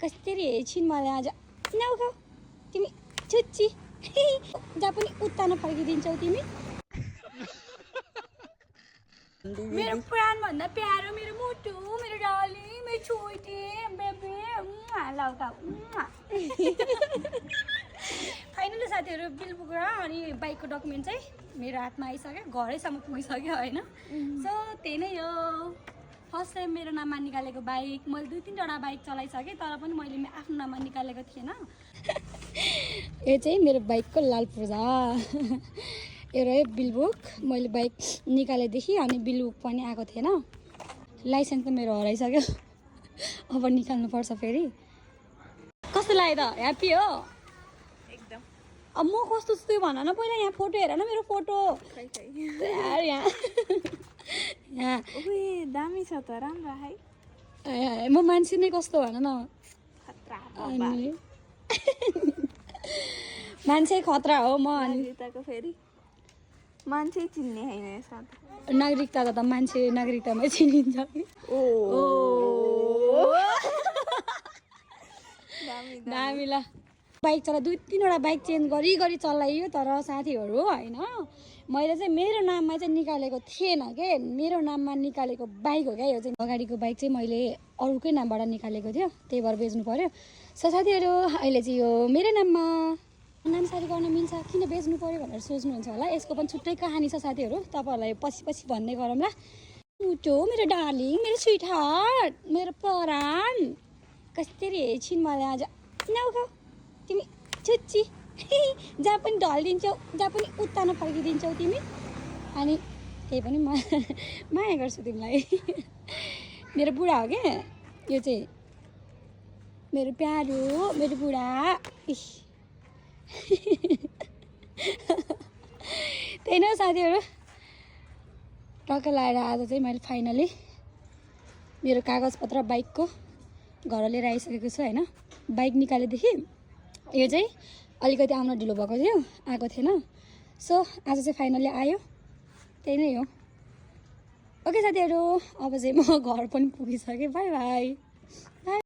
कसरी छिन् मलाई आज नाउ खाऊ तिमी छुच्ची जहाँ पनि उत्तानो फर्किदिन्छौ तिमी मेरो प्राण भन्दा प्यारो मेरो मुटु मेरो डार्लिङ मेरो छोइटे बेबी लौ खाऊ फाइनली साथीहरू बिल पुगेर अनि बाइकको डकुमेन्ट चाहिँ मेरो हातमा आइसक्यो घरैसम्म पुगिसक्यो होइन सो त्यही नै हो फर्स्ट टाइम मेरो नाममा निकालेको बाइक मैले 2-3वटा बाइक चलाइसकेँ तर पनि मैले आफ्नो नाममा निकालेको थिएन यो चाहिँ मेरो बाइकको लाल पूर्जा यो रह्यो बिलबुक मैले बाइक निकालेदेखि अनि बिलबुक पनि आएको थिएन लाइसेन्स त मेरो हराइसक्यो अब निकाल्नुपर्छ फेरि कस्तो लाग्यो त ह्याप्पी हो एकदम अब म कस्तो छु त्यो भन न पहिला यहाँ फोटो हेर न मेरो फोटो यहाँ दामी छ त राम्रो है म मान्छे नै कस्तो भन न अनि मान्छे खतरा हो म अनि फेरि मान्छे चिन्ने होइन नागरिकता त मान्छे नागरिकतामै चिनिन्छ कि दामी ल बाइक चला 2-3वटा बाइक चेन्ज गरी चलाइयो तर साथीहरू होइन मैले चाहिँ मेरो नाममा चाहिँ निकालेको थिएन के मेरो नाममा निकालेको बाइक हो क्या यो चाहिँ अगाडिको बाइक चाहिँ मैले अरूकै नामबाट निकालेको थियो त्यही भएर बेच्नु पर्यो सो साथीहरू अहिले चाहिँ यो मेरो नाममा नामसारी गर्न मिल्छ किन बेच्नु पर्यो भनेर सोच्नुहुन्छ होला यसको पनि छुट्टै कहानी छ साथीहरू तपाईँहरूलाई पछि भन्दै गरौँला मुटो मेरो डार्लिङ मेरो स्विट हार्ट मेरो परान कसरी छिन् मलाई आज नाउ खाऊ तिमी छुच्ची जहाँ पनि ढलिदिन्छौ जहाँ पनि उत्तानो फर्किदिन्छौ तिमी अनि त्यही पनि माया गर्छु तिमीलाई मेरो बुढा हो क्या यो चाहिँ मेरो प्यारो मेरो बुढा त्यही नै साथीहरू टक्क लगाएर आज चाहिँ मैले फाइनली मेरो कागजपत्र बाइकको घर लिएर आइसकेको छु होइन बाइक निकालेदेखि यो चाहिँ अलिकति आउन ढिलो भएको थियो आएको थिएन सो आज चाहिँ फाइनली आयो त्यही नै हो ओके साथीहरू अब चाहिँ म घर पनि पुगिसकेँ बाई बाई